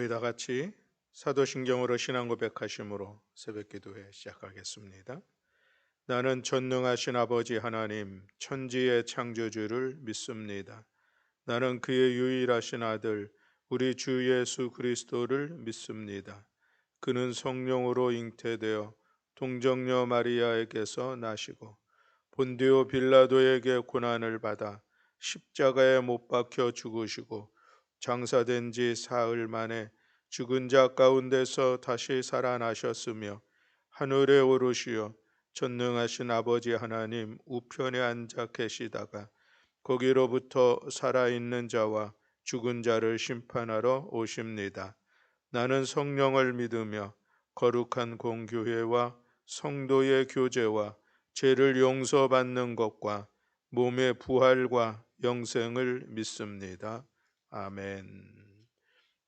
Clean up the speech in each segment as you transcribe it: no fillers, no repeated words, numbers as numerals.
우리 다 같이 사도신경으로 신앙 고백하심으로 새벽기도회 시작하겠습니다. 나는 전능하신 아버지 하나님 천지의 창조주를 믿습니다. 나는 그의 유일하신 아들 우리 주 예수 그리스도를 믿습니다. 그는 성령으로 잉태되어 동정녀 마리아에게서 나시고 본디오 빌라도에게 고난을 받아 십자가에 못 박혀 죽으시고 장사된 지 사흘 만에 죽은 자 가운데서 다시 살아나셨으며 하늘에 오르시어 전능하신 아버지 하나님 우편에 앉아 계시다가 거기로부터 살아있는 자와 죽은 자를 심판하러 오십니다. 나는 성령을 믿으며 거룩한 공교회와 성도의 교제와 죄를 용서받는 것과 몸의 부활과 영생을 믿습니다. 아멘.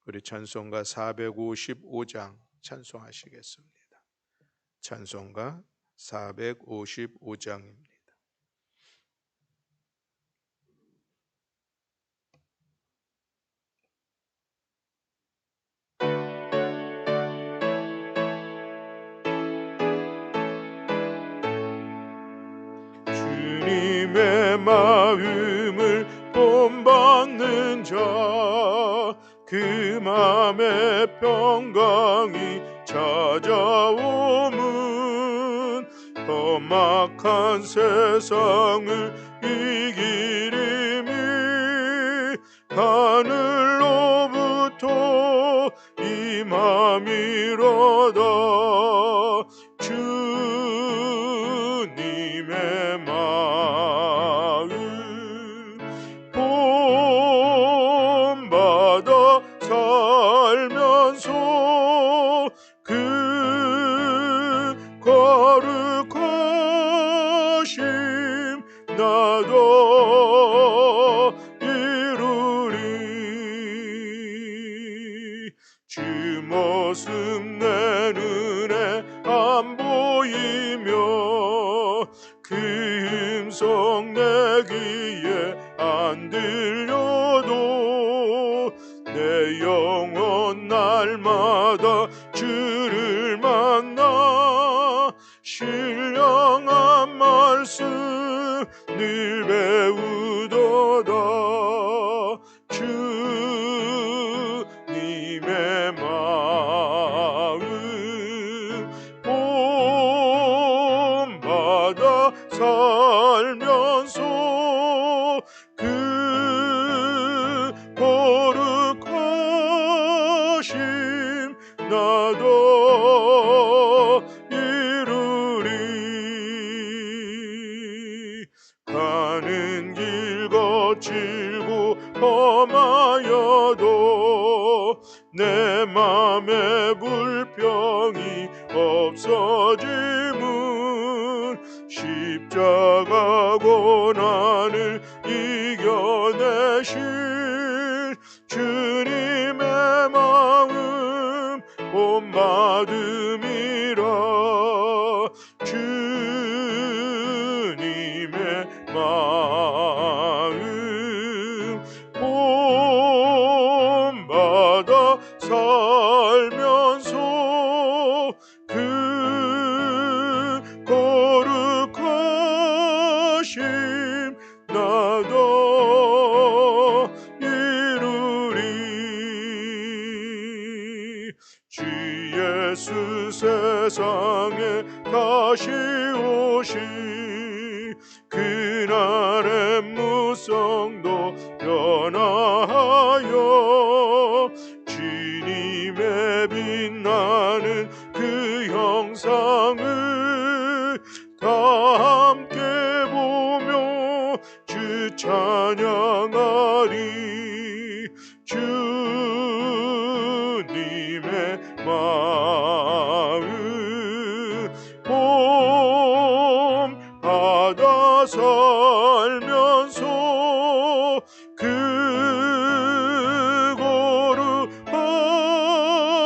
우리 찬송가 455장 찬송하시겠습니다. 찬송가 455장입니다. 주님의 마음을 본받는 자 그 맘에 평강이 찾아오면 험악한 세상을 이기리니 하늘로부터 임함이로다. 주님의 마음 본받아 살면서 그 거룩하심 나도 이루리. 주 모습 내 눈에 안 보이며 그 음성 내 귀에 안 들려도 내 영혼 날마다 주를 만나 신령한 말씀 늘 배우도다. 주님의 마음 본받아 살면서 그 거룩하심 나도 이루리. 가는 길 거칠고 험하여도 내 맘에 불평이 없어지면 십자가 고난을 이겨내신 주님의 마음 본받음이라. 주님의 마음 본받아 살면서 그 거룩하심 나도 이루리. 주 예수 세상에 다시 오시 그날의 무성도 변화하여 주님의 빛나는 그 형상을 다 함께 보며 주 찬양하리. 주님의 마음 본받아 살면서 그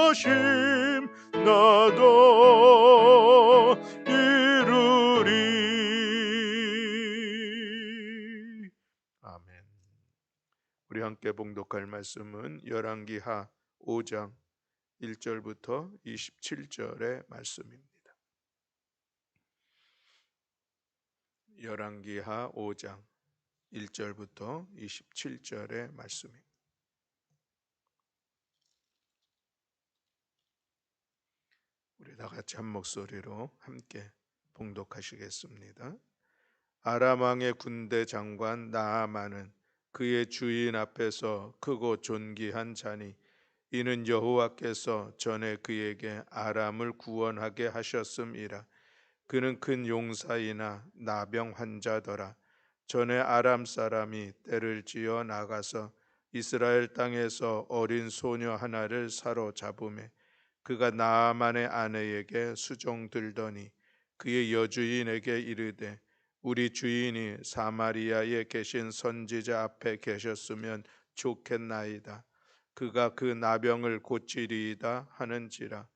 거룩하심 나도 이루리. 아멘. 우리 함께 봉독할 말씀은 열왕기하 5장 1절부터 27절의 말씀입니다. 열왕기하 5장 1절부터 27절의 말씀입니다. 우리 다 같이 한 목소리로 함께 봉독하시겠습니다. 아람 왕의 군대 장관 나아만은 그의 주인 앞에서 크고 존귀한 자니 이는 여호와께서 전에 그에게 아람을 구원하게 하셨음이라. 그는 큰 용사이나 나병 환자더라. 전에 아람 사람이 떼를 지어 나가서 이스라엘 땅에서 어린 소녀 하나를 사로잡음에 그가 나아만의 아내에게 수종들더니 그의 여주인에게 이르되 우리 주인이 사마리아에 계신 선지자 앞에 계셨으면 좋겠나이다. 그가 그 나병을 고치리이다 하는지라.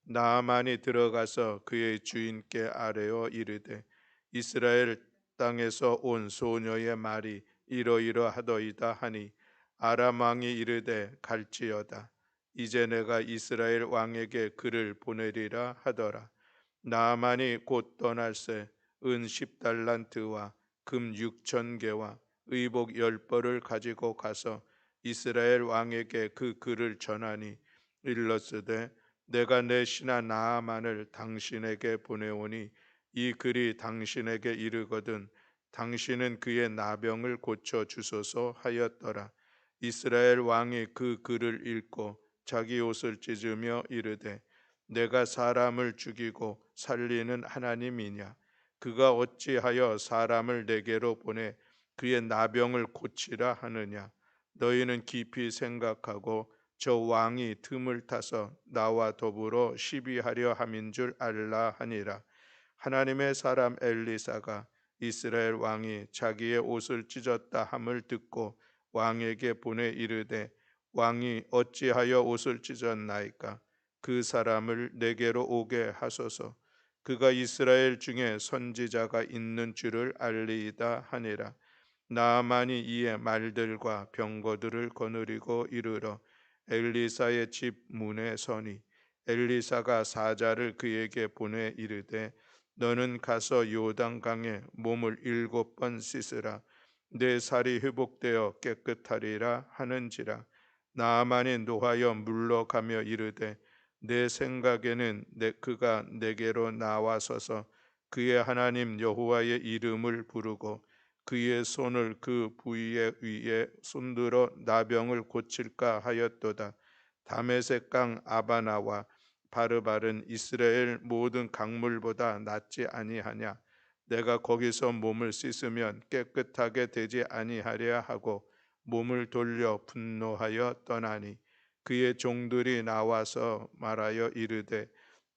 나아만이 들어가서 그의 주인께 아뢰어 이르되 이스라엘 땅에서 온 소녀의 말이 이러이러하더이다 하니 아람 왕이 이르되 갈지어다. 이제 내가 이스라엘 왕에게 그를 보내리라 하더라. 나아만이 곧 떠날새 은 10달란트와 금 6,000개와 의복 10벌을 가지고 가서 이스라엘 왕에게 그 글을 전하니 일렀으되 내가 내 신하 나아만을 당신에게 보내오니 이 글이 당신에게 이르거든 당신은 그의 나병을 고쳐 주소서 하였더라. 이스라엘 왕이 그 글을 읽고 자기 옷을 찢으며 이르되 내가 사람을 죽이고 살리는 하나님이냐? 그가 어찌하여 사람을 내게로 보내 그의 나병을 고치라 하느냐? 너희는 깊이 생각하고 저 왕이 틈을 타서 나와 더불어 시비하려 함인 줄 알라 하니라. 하나님의 사람 엘리사가 이스라엘 왕이 자기의 옷을 찢었다 함을 듣고 왕에게 보내 이르되 왕이 어찌하여 옷을 찢었나이까? 그 사람을 내게로 오게 하소서. 그가 이스라엘 중에 선지자가 있는 줄을 알리이다 하니라. 나아만이 이에 말들과 병거들을 거느리고 이르러 엘리사의 집 문에 서니 엘리사가 사자를 그에게 보내 이르되 너는 가서 요단강에 몸을 7번 씻으라. 내 살이 회복되어 깨끗하리라 하는지라. 나아만이 노하여 물러가며 이르되 내 생각에는 그가 내게로 나와서서 그의 하나님 여호와의 이름을 부르고 그의 손을 그 부위에 위에 손들어 나병을 고칠까 하였도다. 다메섹 강 아바나와 바르바른 이스라엘 모든 강물보다 낫지 아니하냐? 내가 거기서 몸을 씻으면 깨끗하게 되지 아니하랴 하고 몸을 돌려 분노하여 떠나니 그의 종들이 나와서 말하여 이르되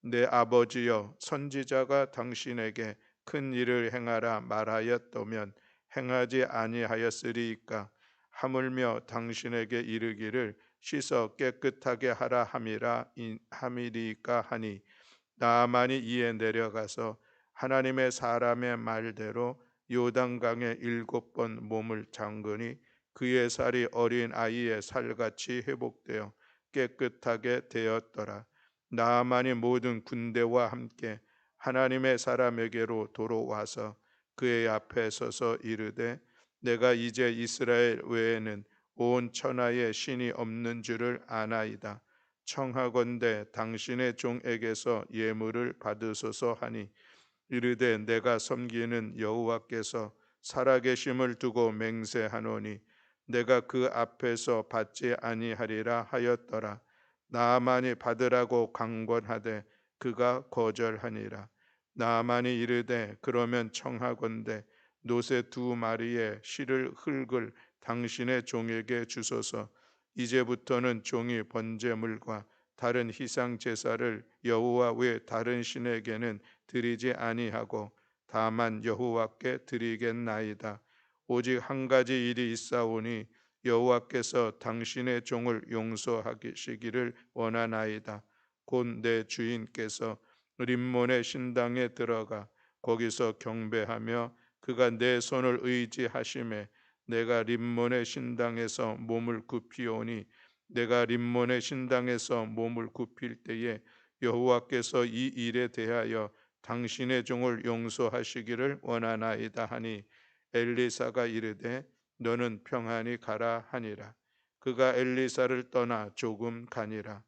내 아버지여 선지자가 당신에게 큰 일을 행하라 말하였다면 행하지 아니하였으리이까? 하물며 당신에게 이르기를 씻어 깨끗하게 하라 함이리이까 하니 나아만이 이에 내려가서 하나님의 사람의 말대로 요단강에 7번 몸을 담그니 그의 살이 어린 아이의 살같이 회복되어 깨끗하게 되었더라. 나아만이 모든 군대와 함께 하나님의 사람에게로 돌아와서 그의 앞에 서서 이르되 내가 이제 이스라엘 외에는 온 천하에 신이 없는 줄을 아나이다. 청하건대 당신의 종에게서 예물을 받으소서 하니 이르되 내가 섬기는 여호와께서 살아계심을 두고 맹세하노니 내가 그 앞에서 받지 아니하리라 하였더라. 나아만이 받으라고 강권하되 그가 거절하니라. 나아만이 이르되 그러면 청하건대 노새 2마리의 흙을 당신의 종에게 주소서. 이제부터는 종이 번제물과 다른 희상 제사를 여호와 외 다른 신에게는 드리지 아니하고 다만 여호와께 드리겠나이다. 오직 한 가지 일이 있사오니 여호와께서 당신의 종을 용서하시기를 원하나이다. 곧 내 주인께서 림몬의 신당에 들어가 거기서 경배하며 그가 내 손을 의지하심에 내가 림몬의 신당에서 몸을 굽히오니 내가 림몬의 신당에서 몸을 굽힐 때에 여호와께서 이 일에 대하여 당신의 종을 용서하시기를 원하나이다 하니 엘리사가 이르되 너는 평안히 가라 하니라. 그가 엘리사를 떠나 조금 가니라.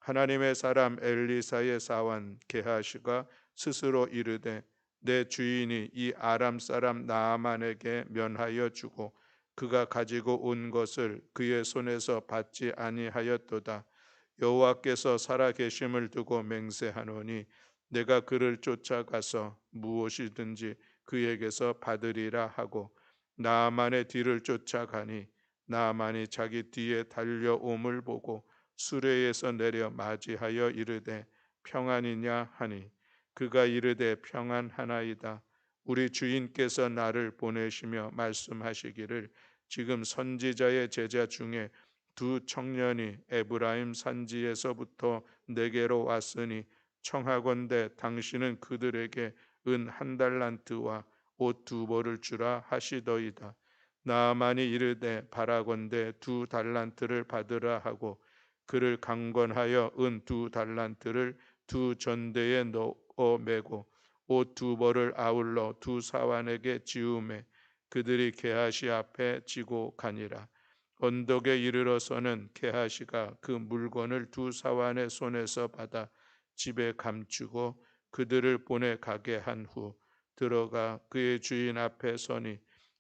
하나님의 사람 엘리사의 사원 게하시가 스스로 이르되 내 주인이 이 아람 사람 나아만에게 면하여 주고 그가 가지고 온 것을 그의 손에서 받지 아니하였도다. 여호와께서 살아계심을 두고 맹세하노니 내가 그를 쫓아가서 무엇이든지 그에게서 받으리라 하고 나아만의 뒤를 쫓아가니 나아만이 자기 뒤에 달려옴을 보고 수레에서 내려 맞이하여 이르되 평안이냐 하니 그가 이르되 평안하나이다. 우리 주인께서 나를 보내시며 말씀하시기를 지금 선지자의 제자 중에 두 청년이 에브라임 산지에서부터 내게로 왔으니 청하건대 당신은 그들에게 은 한 달란트와 옷 두 벌을 주라 하시더이다. 나아만이 이르되 바라건대 두 달란트를 받으라 하고 그를 강권하여 은 두 달란트를 두 전대에 넣어 매고 옷 두 벌을 아울러 두 사환에게 지우매 그들이 게하시 앞에 지고 가니라. 언덕에 이르러서는 게하시가 그 물건을 두 사환의 손에서 받아 집에 감추고 그들을 보내 가게 한 후 들어가 그의 주인 앞에 서니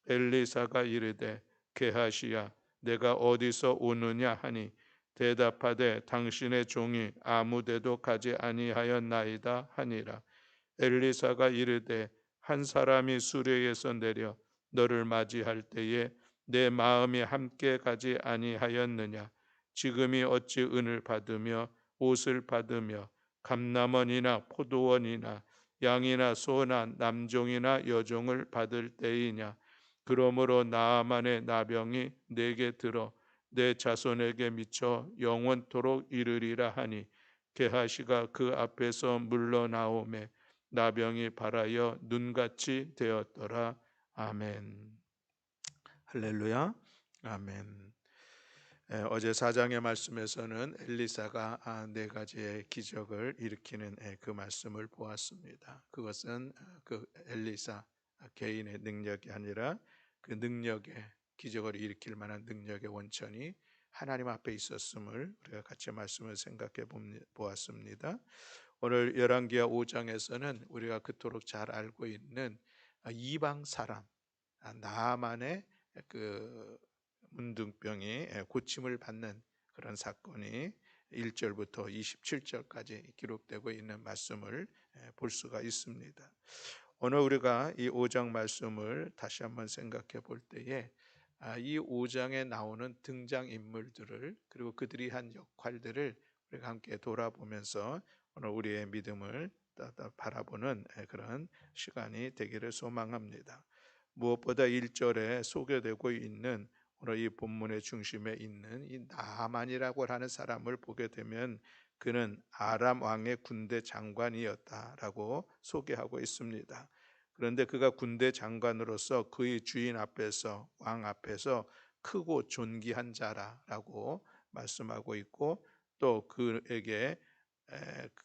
엘리사가 이르되 게하시야 내가 어디서 오느냐 하니 대답하되 당신의 종이 아무데도 가지 아니하였나이다 하니라. 엘리사가 이르되 한 사람이 수레에서 내려 너를 맞이할 때에 내 마음이 함께 가지 아니하였느냐. 지금이 어찌 은을 받으며 옷을 받으며 감남원이나 포도원이나 양이나 소나 남종이나 여종을 받을 때이냐. 그러므로 나아만의 나병이 내게 들어 내 자손에게 미쳐 영원토록 이르리라 하니 게하시가 그 앞에서 물러나오매 나병이 발하여 눈같이 되었더라. 아멘. 할렐루야. 아멘. 어제 4장의 말씀에서는 엘리사가 네 가지의 기적을 일으키는 그 말씀을 보았습니다. 그것은 그 엘리사 개인의 능력이 아니라 그 능력의 기적을 일으킬 만한 능력의 원천이 하나님 앞에 있었음을 우리가 같이 말씀을 생각해 보았습니다. 오늘 열왕기하 5장에서는 우리가 그토록 잘 알고 있는 이방 사람 나아만의 그 문둥병이 고침을 받는 그런 사건이 1절부터 27절까지 기록되고 있는 말씀을 볼 수가 있습니다. 오늘 우리가 이 5장 말씀을 다시 한번 생각해 볼 때에 이 5장에 나오는 등장인물들을 그리고 그들이 한 역할들을 우리가 함께 돌아보면서 오늘 우리의 믿음을 바라보는 그런 시간이 되기를 소망합니다. 무엇보다 1절에 소개되고 있는 오늘 이 본문의 중심에 있는 이 나아만이라고 하는 사람을 보게 되면 그는 아람 왕의 군대 장관이었다라고 소개하고 있습니다. 그런데 그가 군대 장관으로서 그의 주인 앞에서 왕 앞에서 크고 존귀한 자라고 말씀하고 있고 또 그에게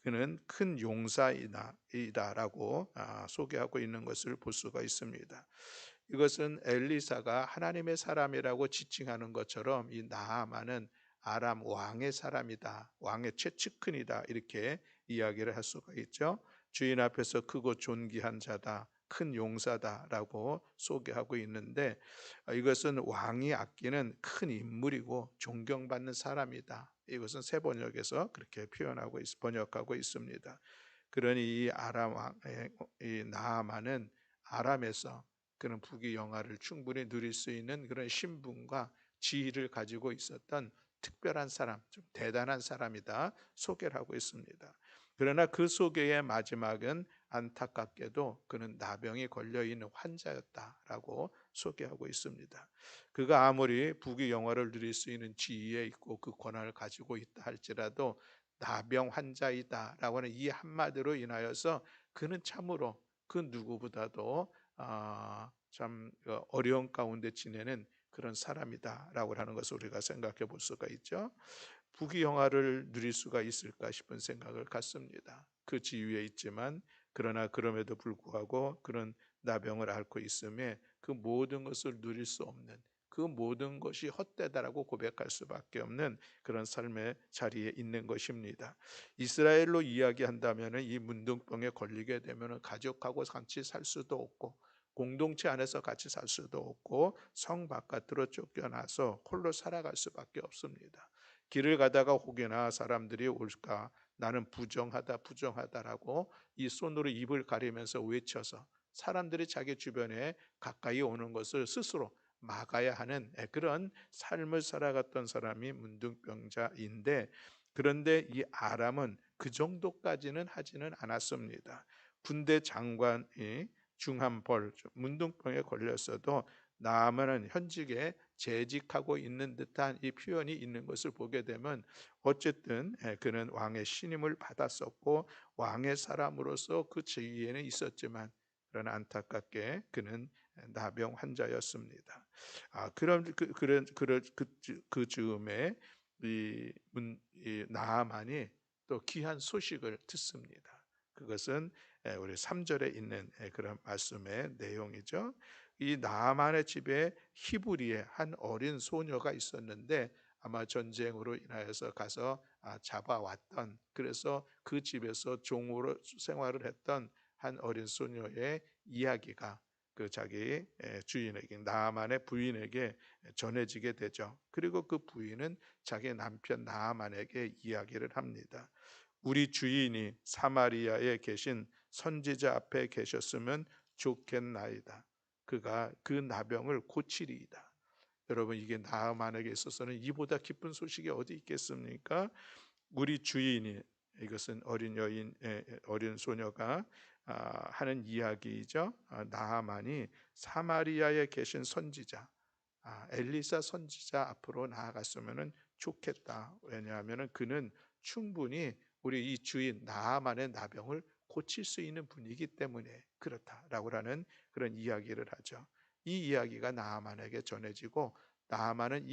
그는 큰 용사이다라고 소개하고 있는 것을 볼 수가 있습니다. 이것은 엘리사가 하나님의 사람이라고 지칭하는 것처럼 이 나아만은 아람 왕의 사람이다, 왕의 최측근이다 이렇게 이야기를 할 수가 있죠. 주인 앞에서 크고 존귀한 자다, 큰 용사다라고 소개하고 있는데 이것은 왕이 아끼는 큰 인물이고 존경받는 사람이다. 이것은 세 번역에서 그렇게 번역하고 있습니다. 그러니 이 아람 왕의 이 나아만은 아람에서 그런 부귀영화를 충분히 누릴 수 있는 그런 신분과 지위를 가지고 있었던 특별한 사람, 좀 대단한 사람이다 소개를 하고 있습니다. 그러나 그 소개의 마지막은 안타깝게도 그는 나병이 걸려 있는 환자였다라고 소개하고 있습니다. 그가 아무리 부귀영화를 누릴 수 있는 지위에 있고 그 권한을 가지고 있다 할지라도 나병 환자이다라고 하는 이 한마디로 인하여서 그는 참으로 그 누구보다도 참 어려운 가운데 지내는 그런 사람이다라고 하는 것을 우리가 생각해 볼 수가 있죠. 부귀영화를 누릴 수가 있을까 싶은 생각을 갖습니다. 그 지위에 있지만 그러나 그럼에도 불구하고 그런 나병을 앓고 있음에 그 모든 것을 누릴 수 없는, 그 모든 것이 헛되다라고 고백할 수밖에 없는 그런 삶의 자리에 있는 것입니다. 이스라엘로 이야기한다면 이 문둥병에 걸리게 되면 가족하고 같이 살 수도 없고 공동체 안에서 같이 살 수도 없고 성 바깥으로 쫓겨나서 홀로 살아갈 수밖에 없습니다. 길을 가다가 혹여나 사람들이 올까, 나는 부정하다 부정하다라고 이 손으로 입을 가리면서 외쳐서 사람들이 자기 주변에 가까이 오는 것을 스스로 막아야 하는 그런 삶을 살아갔던 사람이 문둥병자인데, 그런데 이 아람은 그 정도까지는 하지는 않았습니다. 군대 장관이 중한 벌, 문둥병에 걸렸어도 나아만은 현직에 재직하고 있는 듯한 이 표현이 있는 것을 보게 되면 어쨌든 그는 왕의 신임을 받았었고 왕의 사람으로서 그 지위에는 있었지만 그러나 안타깝게 그는 나병 환자였습니다. 그런 그 즈음에 이 나아만이 또 귀한 소식을 듣습니다. 그것은 우리 3절에 있는 그런 말씀의 내용이죠. 이 나아만의 집에 히브리의 한 어린 소녀가 있었는데 아마 전쟁으로 인하여서 가서 잡아왔던, 그래서 그 집에서 종으로 생활을 했던 한 어린 소녀의 이야기가 그 자기 주인에게, 나아만의 부인에게 전해지게 되죠. 그리고 그 부인은 자기 남편 나아만에게 이야기를 합니다. 우리 주인이 사마리아에 계신 선지자 앞에 계셨으면 좋겠나이다. 그가 그 나병을 고치리이다. 여러분, 이게 나아만에게 있어서는 이보다 기쁜 소식이 어디 있겠습니까? 우리 주인이, 이것은 어린 여인, 어린 소녀가 하는 이야기이죠. 나아만이 사마리아에 계신 선지자, 엘리사 선지자 앞으로 나아갔으면 좋겠다. 왜냐하면 그는 충분히 우리 이 주인 나아만의 나병을 고칠 수 있는 분이기 때문에 그렇다라고 하는 그런 이야기를 하죠. 이 이야기가 나아만에게 전해지고 나아만은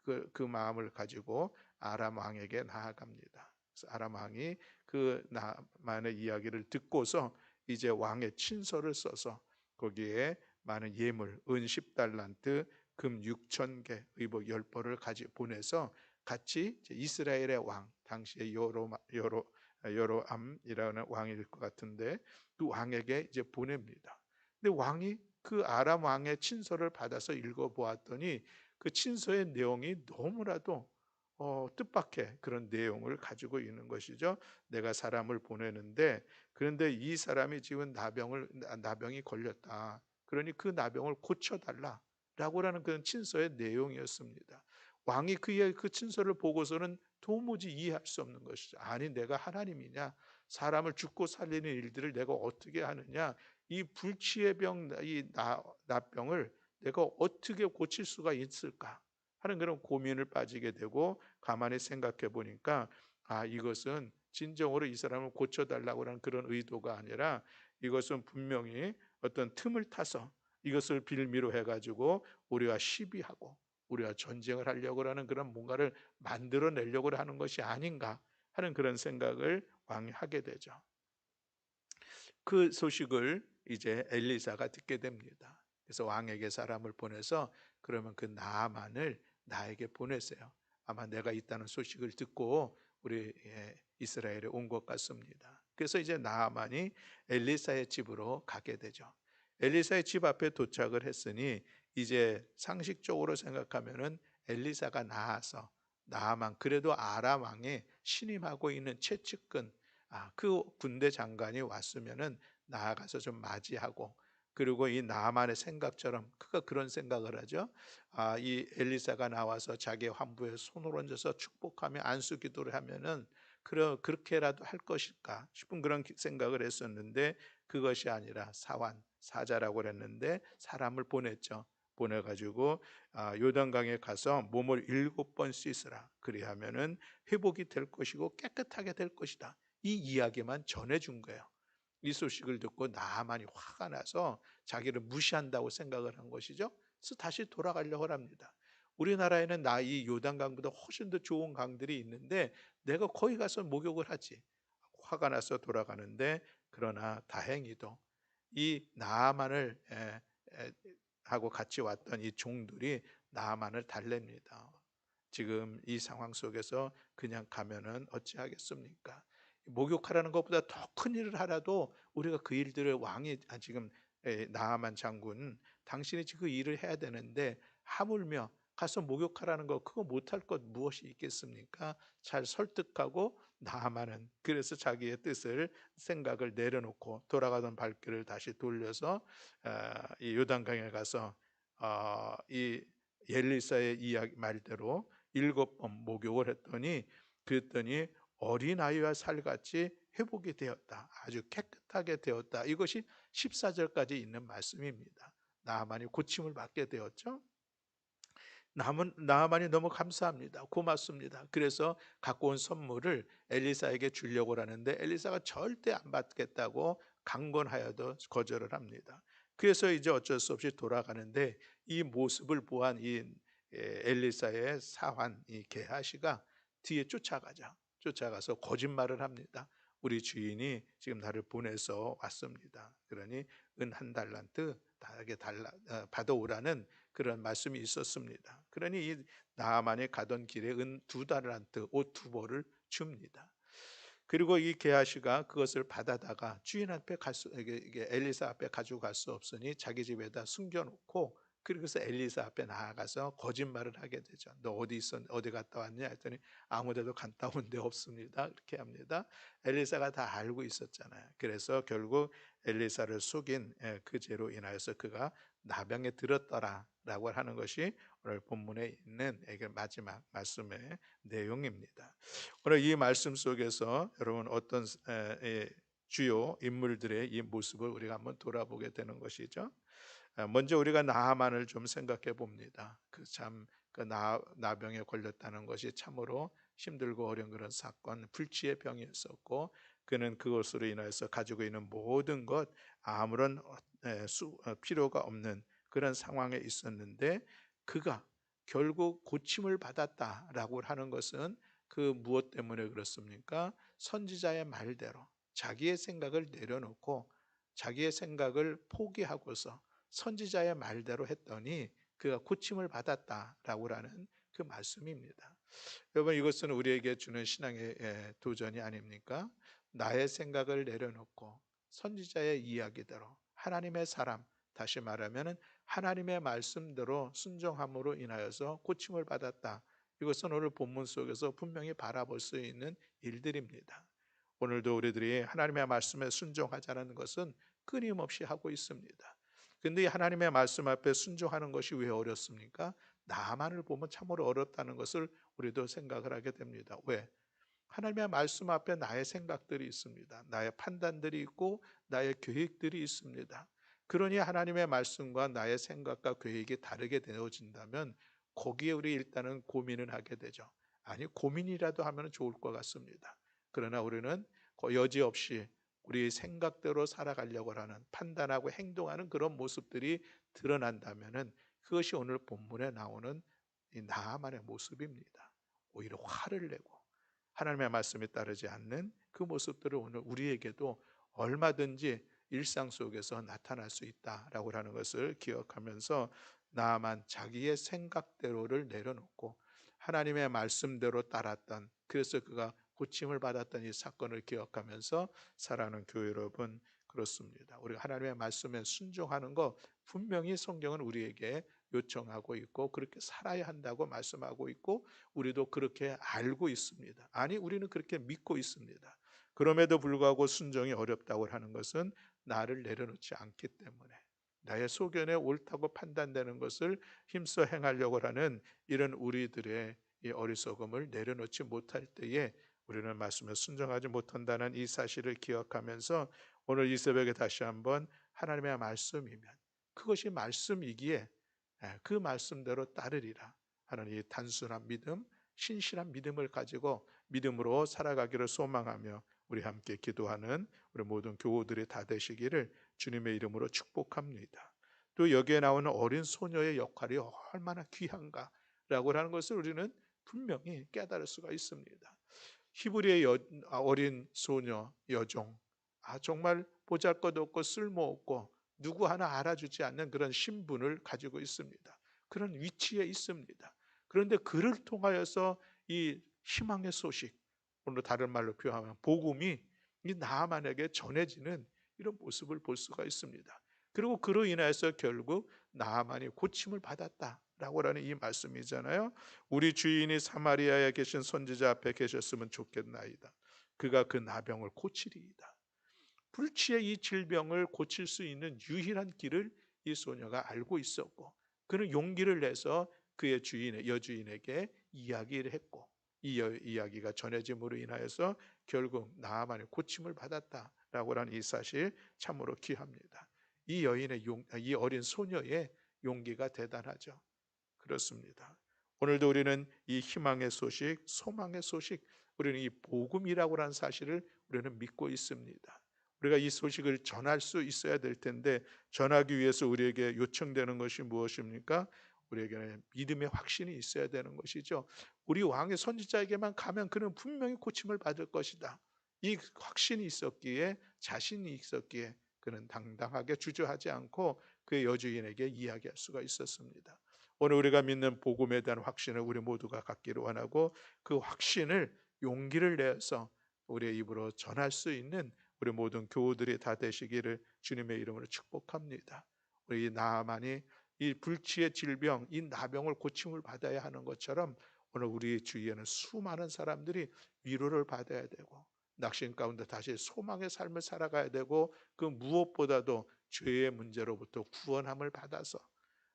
그 마음을 가지고 아람 왕에게 나아갑니다. 그래서 아람 왕이 그 나만의 이야기를 듣고서 이제 왕의 친서를 써서 거기에 많은 예물, 은 10달란트, 금 6,000개, 의복 10벌을 가지 보내서 같이 이스라엘의 왕, 당시에 여로암이라는 왕일 것 같은데 그 왕에게 이제 보냅니다. 근데 왕이 그 아람 왕의 친서를 받아서 읽어보았더니 그 친서의 내용이 너무나도 뜻밖의 그런 내용을 가지고 있는 것이죠. 내가 사람을 보내는데 그런데 이 사람이 지금 나병이 걸렸다. 그러니 그 나병을 고쳐달라라고 하는 그런 친서의 내용이었습니다. 왕이 그 친서를 보고서는 도무지 이해할 수 없는 것이죠. 아니, 내가 하나님이냐? 사람을 죽고 살리는 일들을 내가 어떻게 하느냐? 이 불치의 병, 이 나병을 내가 어떻게 고칠 수가 있을까 하는 그런 고민을 빠지게 되고 가만히 생각해 보니까 이것은 진정으로 이 사람을 고쳐달라고 하는 그런 의도가 아니라 이것은 분명히 어떤 틈을 타서 이것을 빌미로 해가지고 우리가 시비하고 우리가 전쟁을 하려고 하는 그런 뭔가를 만들어내려고 하는 것이 아닌가 하는 그런 생각을 왕이 하게 되죠. 그 소식을 이제 엘리사가 듣게 됩니다. 그래서 왕에게 사람을 보내서 그러면 그 나아만을 나에게 보내세요. 아마 내가 있다는 소식을 듣고 우리 이스라엘에 온 것 같습니다. 그래서 이제 나아만이 엘리사의 집으로 가게 되죠. 엘리사의 집 앞에 도착을 했으니 이제 상식적으로 생각하면은 엘리사가 나아서 나아만, 그래도 아람 왕의 신임하고 있는 최측근 그 군대 장관이 왔으면은 나아가서 좀 맞이하고, 그리고 이 나만의 생각처럼 그가 그런 생각을 하죠. 이 엘리사가 나와서 자기 환부에 손을 얹어서 축복하며 안수 기도를 하면은 그렇게라도 할 것일까 싶은 그런 생각을 했었는데 그것이 아니라 사자라고 그랬는데 사람을 보냈죠. 보내가지고 요단강에 가서 몸을 7번 씻으라. 그리하면은 회복이 될 것이고 깨끗하게 될 것이다. 이 이야기만 전해준 거예요. 이 소식을 듣고 나만이 화가 나서 자기를 무시한다고 생각을 한 것이죠. 그래서 다시 돌아가려고 합니다. 우리나라에는 이 요단강보다 훨씬 더 좋은 강들이 있는데 내가 거기 가서 목욕을 하지. 화가 나서 돌아가는데, 그러나 다행히도 이 나아만을 하고 같이 왔던 이 종들이 나아만을 달랩니다. 지금 이 상황 속에서 그냥 가면은 어찌하겠습니까? 목욕하라는 것보다 더 큰 일을 하라도 우리가 그 일들을 지금 나아만 장군, 당신이 지금 그 일을 해야 되는데 하물며 가서 목욕하라는 거, 그거 못할 것 무엇이 있겠습니까? 잘 설득하고 나아만은 그래서 자기의 뜻을, 생각을 내려놓고 돌아가던 발길을 다시 돌려서 이 요단강에 가서 이 엘리사의 이야기 말대로 7번 목욕을 그랬더니 어린아이와 살같이 회복이 되었다. 아주 깨끗하게 되었다. 이것이 14절까지 있는 말씀입니다. 나아만이 고침을 받게 되었죠. 나아만이 너무 감사합니다. 고맙습니다. 그래서 갖고 온 선물을 엘리사에게 주려고 하는데 엘리사가 절대 안 받겠다고 강권하여도 거절을 합니다. 그래서 이제 어쩔 수 없이 돌아가는데 이 모습을 보한 이 엘리사의 사환 이 게하시가 뒤에 쫓아가서 거짓말을 합니다. 우리 주인이 지금 나를 보내서 왔습니다. 그러니 은 한 달란트 나에게 받아오라는 그런 말씀이 있었습니다. 그러니 이 나아만이 가던 길에 은 2달란트 옷 2벌을 줍니다. 그리고 이 게하시가 그것을 받아다가 주인 앞에 이게 엘리사 앞에 가지고 갈 수 없으니 자기 집에다 숨겨놓고, 그래서 엘리사 앞에 나아가서 거짓말을 하게 되죠. 너 어디 갔다 왔냐 했더니 아무데도 갔다 온 데 없습니다. 그렇게 합니다. 엘리사가 다 알고 있었잖아요. 그래서 결국 엘리사를 속인 그 죄로 인하여서 그가 나병에 들었더라라고 하는 것이 오늘 본문에 있는 마지막 말씀의 내용입니다. 오늘 이 말씀 속에서 여러분 어떤 주요 인물들의 이 모습을 우리가 한번 돌아보게 되는 것이죠. 먼저 우리가 나아만을 좀 생각해 봅니다. 그 나병에 걸렸다는 것이 참으로 힘들고 어려운 그런 사건, 불치의 병이었었고, 그는 그것으로 인해서 가지고 있는 모든 것 아무런 필요가 없는 그런 상황에 있었는데, 그가 결국 고침을 받았다라고 하는 것은 그 무엇 때문에 그렇습니까? 선지자의 말대로 자기의 생각을 내려놓고 자기의 생각을 포기하고서 선지자의 말대로 했더니 그가 고침을 받았다라고 하는 그 말씀입니다. 여러분, 이것은 우리에게 주는 신앙의 도전이 아닙니까? 나의 생각을 내려놓고 선지자의 이야기대로 하나님의 사람, 다시 말하면 하나님의 말씀대로 순종함으로 인하여서 고침을 받았다. 이것은 오늘 본문 속에서 분명히 바라볼 수 있는 일들입니다. 오늘도 우리들이 하나님의 말씀에 순종하자는 것은 끊임없이 하고 있습니다. 근데 이 하나님의 말씀 앞에 순종하는 것이 왜 어렵습니까? 나만을 보면 참으로 어렵다는 것을 우리도 생각을 하게 됩니다. 왜? 하나님의 말씀 앞에 나의 생각들이 있습니다. 나의 판단들이 있고 나의 계획들이 있습니다. 그러니 하나님의 말씀과 나의 생각과 계획이 다르게 되어진다면 거기에 우리 일단은 고민을 하게 되죠. 아니, 고민이라도 하면 좋을 것 같습니다. 그러나 우리는 여지없이 우리 생각대로 살아가려고 하는, 판단하고 행동하는 그런 모습들이 드러난다면 그것이 오늘 본문에 나오는 이 나아만의 모습입니다. 오히려 화를 내고 하나님의 말씀에 따르지 않는 그 모습들을 오늘 우리에게도 얼마든지 일상 속에서 나타날 수 있다라고 하는 것을 기억하면서 나만 자기의 생각대로를 내려놓고 하나님의 말씀대로 따랐던, 그래서 그가 고침을 받았던 이 사건을 기억하면서 살아가는 교회 여러분, 그렇습니다. 우리가 하나님의 말씀에 순종하는 거 분명히 성경은 우리에게 요청하고 있고 그렇게 살아야 한다고 말씀하고 있고 우리도 그렇게 알고 있습니다. 아니, 우리는 그렇게 믿고 있습니다. 그럼에도 불구하고 순종이 어렵다고 하는 것은 나를 내려놓지 않기 때문에, 나의 소견에 옳다고 판단되는 것을 힘써 행하려고 하는 이런 우리들의 이 어리석음을 내려놓지 못할 때에 우리는 말씀에 순종하지 못한다는 이 사실을 기억하면서 오늘 이 새벽에 다시 한번 하나님의 말씀이면 그것이 말씀이기에 그 말씀대로 따르리라 하는 이 단순한 믿음, 신실한 믿음을 가지고 믿음으로 살아가기를 소망하며 우리 함께 기도하는 우리 모든 교우들이 다 되시기를 주님의 이름으로 축복합니다. 또 여기에 나오는 어린 소녀의 역할이 얼마나 귀한가라고 하는 것을 우리는 분명히 깨달을 수가 있습니다. 히브리의 어린 소녀, 여종, 정말 보잘것없고 쓸모없고 누구 하나 알아주지 않는 그런 신분을 가지고 있습니다. 그런 위치에 있습니다. 그런데 그를 통하여서 이 희망의 소식, 오늘 다른 말로 표현하면 복음이 이 나아만에게 전해지는 이런 모습을 볼 수가 있습니다. 그리고 그로 인해서 결국 나아만이 고침을 받았다라고 하는 이 말씀이잖아요. 우리 주인이 사마리아에 계신 선지자 앞에 계셨으면 좋겠나이다. 그가 그 나병을 고치리이다. 불치의 이 질병을 고칠 수 있는 유일한 길을 이 소녀가 알고 있었고, 그는 용기를 내서 그의 여주인에게 이야기를 했고, 이야기가 전해짐으로 인하여서 결국 나아만의 고침을 받았다라고 하는 이 사실 참으로 귀합니다. 이 어린 소녀의 용기가 대단하죠. 그렇습니다. 오늘도 우리는 이 희망의 소식, 소망의 소식, 우리는 이 복음이라고 하는 사실을 우리는 믿고 있습니다. 우리가 이 소식을 전할 수 있어야 될 텐데, 전하기 위해서 우리에게 요청되는 것이 무엇입니까? 우리에게는 믿음의 확신이 있어야 되는 것이죠. 우리 왕의 선지자에게만 가면 그는 분명히 고침을 받을 것이다. 이 확신이 있었기에, 자신이 있었기에 그는 당당하게 주저하지 않고 그의 여주인에게 이야기할 수가 있었습니다. 오늘 우리가 믿는 복음에 대한 확신을 우리 모두가 갖기를 원하고, 그 확신을 용기를 내서 우리의 입으로 전할 수 있는 우리 모든 교우들이 다 되시기를 주님의 이름으로 축복합니다. 우리 나아만이 이 불치의 질병, 이 나병을 고침을 받아야 하는 것처럼 오늘 우리 주위에는 수많은 사람들이 위로를 받아야 되고, 낙심 가운데 다시 소망의 삶을 살아가야 되고, 그 무엇보다도 죄의 문제로부터 구원함을 받아서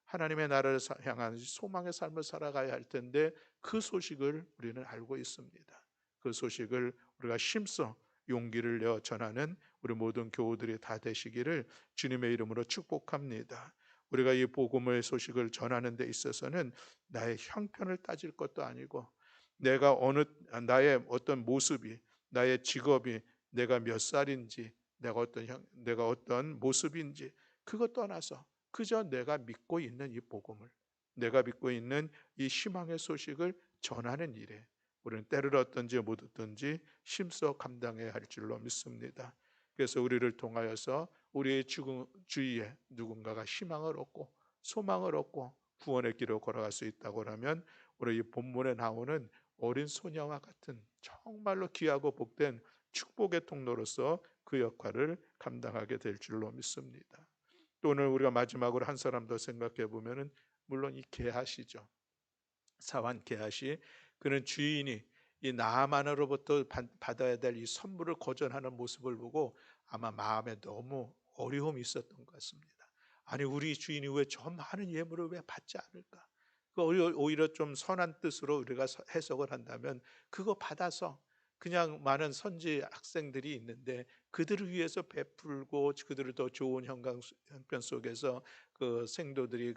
하나님의 나라를 향한 소망의 삶을 살아가야 할 텐데, 그 소식을 우리는 알고 있습니다. 그 소식을 우리가 힘써 용기를 내어 전하는 우리 모든 교우들이 다 되시기를 주님의 이름으로 축복합니다. 우리가 이 복음의 소식을 전하는 데 있어서는 나의 형편을 따질 것도 아니고, 나의 어떤 모습이, 나의 직업이, 내가 몇 살인지, 내가 어떤 모습인지, 그것 떠나서 그저 내가 믿고 있는 이 복음을, 내가 믿고 있는 이 희망의 소식을 전하는 일에 우리는 때를 얻든지 못 얻든지 힘써 감당해야 할 줄로 믿습니다. 그래서 우리를 통하여서 우리의 주위에 누군가가 희망을 얻고 소망을 얻고 구원의 길을 걸어갈 수 있다고 하면, 우리 이 본문에 나오는 어린 소녀와 같은 정말로 귀하고 복된 축복의 통로로서 그 역할을 감당하게 될 줄로 믿습니다. 또 오늘 우리가 마지막으로 한 사람 더 생각해 보면은, 물론 이 게하시죠. 사환 게하시, 그는 주인이 이 나아만으로부터 받아야 될 이 선물을 거절하는 모습을 보고 아마 마음에 너무 어려움이 있었던 것 같습니다. 아니, 우리 주인이 왜 저 많은 예물을 왜 받지 않을까? 오히려 좀 선한 뜻으로 우리가 해석을 한다면, 그거 받아서 그냥 많은 선지 학생들이 있는데 그들을 위해서 베풀고, 그들을 더 좋은 형편 속에서 그 생도들이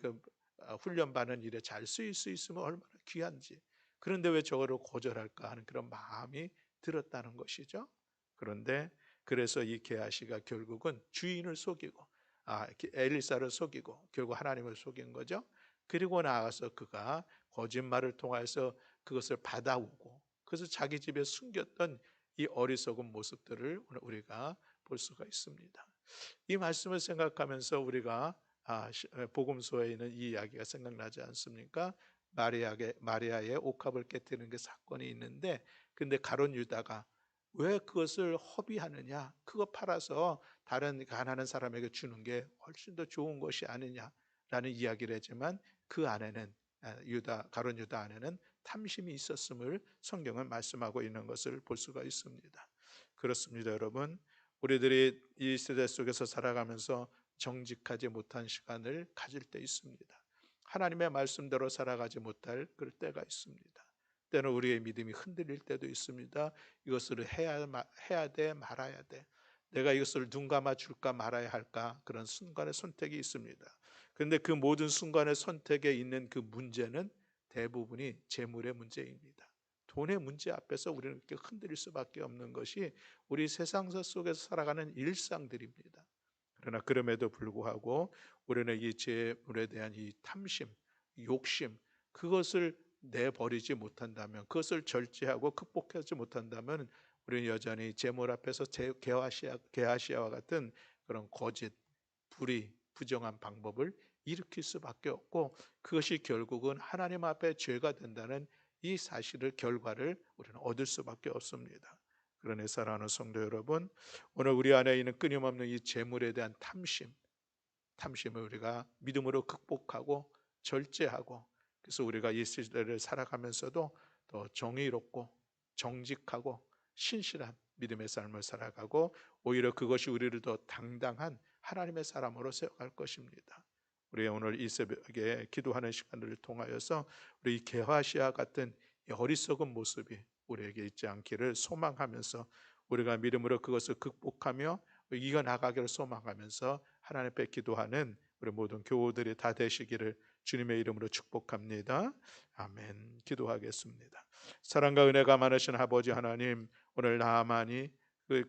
훈련받는 일에 잘 쓰일 수 있으면 얼마나 귀한지. 그런데 왜 저거를 거절할까 하는 그런 마음이 들었다는 것이죠. 그런데 그래서 이 게하시가 결국은 주인을 속이고, 엘리사를 속이고 결국 하나님을 속인 거죠. 그리고 나아가서 그가 거짓말을 통해서 그것을 받아오고, 그래서 자기 집에 숨겼던 이 어리석은 모습들을 오늘 우리가 볼 수가 있습니다. 이 말씀을 생각하면서 우리가 복음서에 있는 이 이야기가 생각나지 않습니까? 마리아의 옥합을 깨뜨리는 그 사건이 있는데, 근데 가룟 유다가 왜 그것을 허비하느냐? 그거 팔아서 다른 가난한 사람에게 주는 게 훨씬 더 좋은 것이 아니냐라는 이야기를 했지만, 그 안에는 가룟 유다 안에는 탐심이 있었음을 성경은 말씀하고 있는 것을 볼 수가 있습니다. 그렇습니다, 여러분. 우리들이 이 세대 속에서 살아가면서 정직하지 못한 시간을 가질 때 있습니다. 하나님의 말씀대로 살아가지 못할 그럴 때가 있습니다. 때는 우리의 믿음이 흔들릴 때도 있습니다. 이것을 해야 돼, 말아야 돼. 내가 이것을 눈 감아 줄까 말아야 할까, 그런 순간의 선택이 있습니다. 그런데 그 모든 순간의 선택에 있는 그 문제는 대부분이 재물의 문제입니다. 돈의 문제 앞에서 우리는 이렇게 흔들릴 수밖에 없는 것이 우리 세상 속에서 살아가는 일상들입니다. 그러나 그럼에도 불구하고 우리는 이 재물에 대한 이 탐심, 욕심, 그것을 내버리지 못한다면, 그것을 절제하고 극복하지 못한다면 우리는 여전히 재물 앞에서 게하시아와 같은 그런 거짓, 불의, 부정한 방법을 일으킬 수밖에 없고, 그것이 결국은 하나님 앞에 죄가 된다는 이 사실을, 결과를 우리는 얻을 수밖에 없습니다. 그러니 사랑하는 성도 여러분, 오늘 우리 안에 있는 끊임없는 이 재물에 대한 탐심을 우리가 믿음으로 극복하고 절제하고, 그래서 우리가 이 시대를 살아가면서도 더 정의롭고 정직하고 신실한 믿음의 삶을 살아가고, 오히려 그것이 우리를 더 당당한 하나님의 사람으로 세워갈 것입니다. 우리 오늘 이 새벽에 기도하는 시간을 통하여서 우리 게하시아 같은 이 어리석은 모습이 우리에게 있지 않기를 소망하면서, 우리가 믿음으로 그것을 극복하며 이겨나가기를 소망하면서 하나님 앞에 기도하는 우리 모든 교우들이 다 되시기를 주님의 이름으로 축복합니다. 아멘. 기도하겠습니다. 사랑과 은혜가 많으신 아버지 하나님, 오늘 나아만이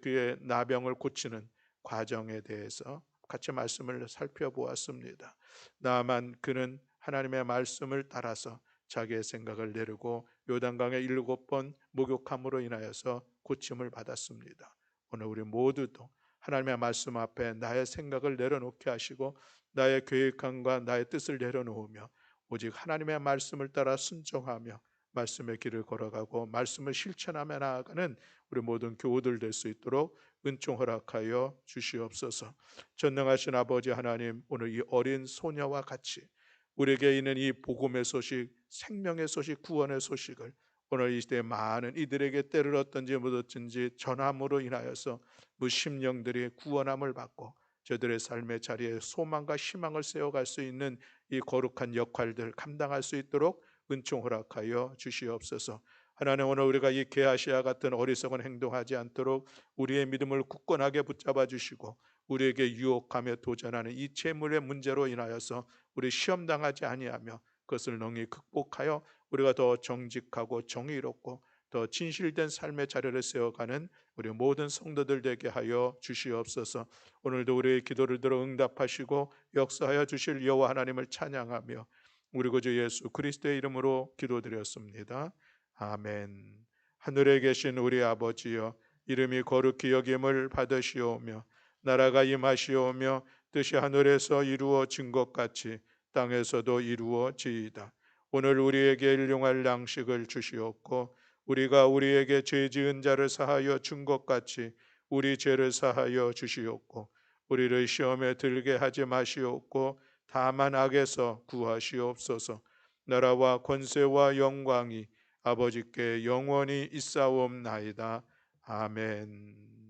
그의 나병을 고치는 과정에 대해서 같이 말씀을 살펴보았습니다. 나아만, 그는 하나님의 말씀을 따라서 자기의 생각을 내리고 요단강에 7번 목욕함으로 인하여서 고침을 받았습니다. 오늘 우리 모두도 하나님의 말씀 앞에 나의 생각을 내려놓게 하시고 나의 계획함과 나의 뜻을 내려놓으며 오직 하나님의 말씀을 따라 순종하며 말씀의 길을 걸어가고 말씀을 실천하며 나아가는 우리 모든 교우들 될 수 있도록 은총 허락하여 주시옵소서. 전능하신 아버지 하나님, 오늘 이 어린 소녀와 같이 우리에게 있는 이 복음의 소식, 생명의 소식, 구원의 소식을 오늘 이 시대에 많은 이들에게 때를 얻든지 묻었든지 전함으로 인하여서 무심령들이 구원함을 받고 저들의 삶의 자리에 소망과 희망을 세워갈 수 있는 이 거룩한 역할들 감당할 수 있도록 은총 허락하여 주시옵소서. 하나님, 오늘 우리가 이 게하시아 같은 어리석은 행동하지 않도록 우리의 믿음을 굳건하게 붙잡아 주시고, 우리에게 유혹하며 도전하는 이 재물의 문제로 인하여서 우리 시험당하지 아니하며 그것을 능히 극복하여 우리가 더 정직하고 정의롭고 더 진실된 삶의 자리를 세워가는 우리 모든 성도들 되게 하여 주시옵소서. 오늘도 우리의 기도를 들어 응답하시고 역사하여 주실 여호와 하나님을 찬양하며 우리 구주 예수 그리스도의 이름으로 기도드렸습니다. 아멘. 하늘에 계신 우리 아버지여, 이름이 거룩히 여김을 받으시오며 나라가 임하시오며 뜻이 하늘에서 이루어진 것 같이 땅에서도 이루어지이다. 오늘 우리에게 일용할 양식을 주시옵고 우리가 우리에게 죄 지은 자를 사하여 준 것 같이 우리 죄를 사하여 주시옵고 우리를 시험에 들게 하지 마시옵고 다만 악에서 구하시옵소서. 나라와 권세와 영광이 아버지께 영원히 있사옵나이다. 아멘.